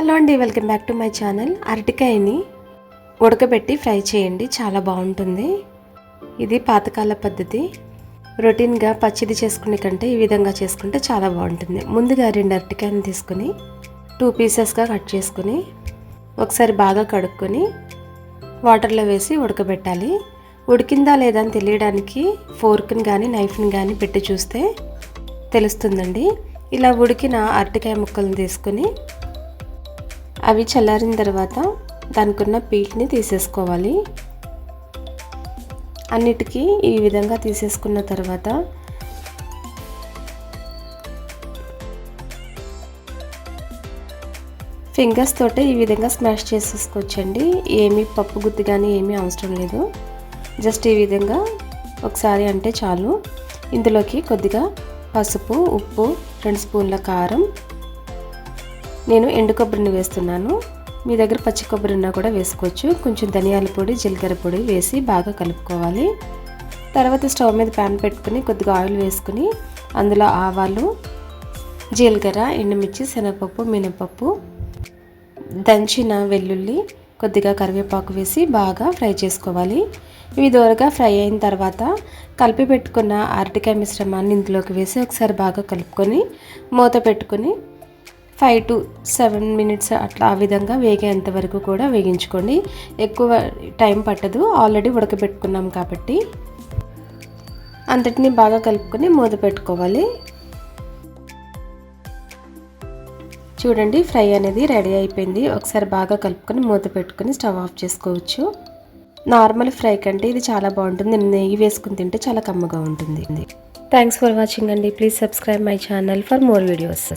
Hello అండి, welcome back to my channel. అరటికాయని ఉడకబెట్టి ఫ్రై చేయండి, చాలా బాగుంటుంది. ఇది పాతకాల పద్ధతి. రొటీన్గా పచ్చిది చేసుకునే కంటే ఈ విధంగా చేసుకుంటే చాలా బాగుంటుంది. ముందుగా 2 అరటికాయని తీసుకుని 2 పీసెస్గా కట్ చేసుకుని ఒకసారి బాగా కడుక్కొని వాటర్లో వేసి ఉడకబెట్టాలి. ఉడికిందా లేదా అని తెలియడానికి ఫోర్క్ని కానీ నైఫ్ని కానీ పెట్టి చూస్తే తెలుస్తుందండి. ఇలా ఉడికిన అరటికాయ ముక్కలను తీసుకొని అవి చల్లారిన తర్వాత దానికి ఉన్న పీల్ని తీసేసుకోవాలి. అన్నిటికీ ఈ విధంగా తీసేసుకున్న తర్వాత ఫింగర్స్ తోటే ఈ విధంగా స్మాష్ చేసేసుకోవచ్చండి. ఏమీ పప్పు గుత్తి కానీ ఏమీ అవసరం లేదు. జస్ట్ ఈ విధంగా ఒకసారి అంటే చాలు. ఇందులోకి కొద్దిగా పసుపు, ఉప్పు, 2 స్పూన్ల కారం, నేను ఎండు కొబ్బరిని వేస్తున్నాను. మీ దగ్గర పచ్చి కొబ్బరి ఉన్నా కూడా వేసుకోవచ్చు. కొంచెం ధనియాల పొడి, జీలకర్ర పొడి వేసి బాగా కలుపుకోవాలి. తర్వాత స్టవ్ మీద ప్యాన్ పెట్టుకుని కొద్దిగా ఆయిల్ వేసుకుని అందులో ఆవాలు, జీలకర్ర, ఎండుమిర్చి, శనగపప్పు, మినపప్పు, దంచిన వెల్లుల్లి, కొద్దిగా కరివేపాకు వేసి బాగా ఫ్రై చేసుకోవాలి. ఇవి దూరగా ఫ్రై అయిన తర్వాత కలిపి పెట్టుకున్న అరటికాయ మిశ్రమాన్ని ఇందులోకి వేసి ఒకసారి బాగా కలుపుకొని మూత పెట్టుకొని 5 to 7 minutes అట్లా ఆ విధంగా వేగేంత వరకు కూడా వేగించుకోండి. ఎక్కువ టైం పట్టదు, ఆల్రెడీ ఉడకబెట్టుకున్నాం కాబట్టి. అంతటిని బాగా కలుపుకొని మూత పెట్టుకోవాలి. చూడండి, ఫ్రై అనేది రెడీ అయిపోయింది. ఒకసారి బాగా కలుపుకొని మూత పెట్టుకొని స్టవ్ ఆఫ్ చేసుకోవచ్చు. నార్మల్ ఫ్రై కంటే ఇది చాలా బాగుంటుంది. నెయ్యి వేసుకుని తింటే చాలా కమ్మగా ఉంటుంది. థ్యాంక్స్ ఫర్ వాచింగ్ అండి. Please subscribe my channel for more videos.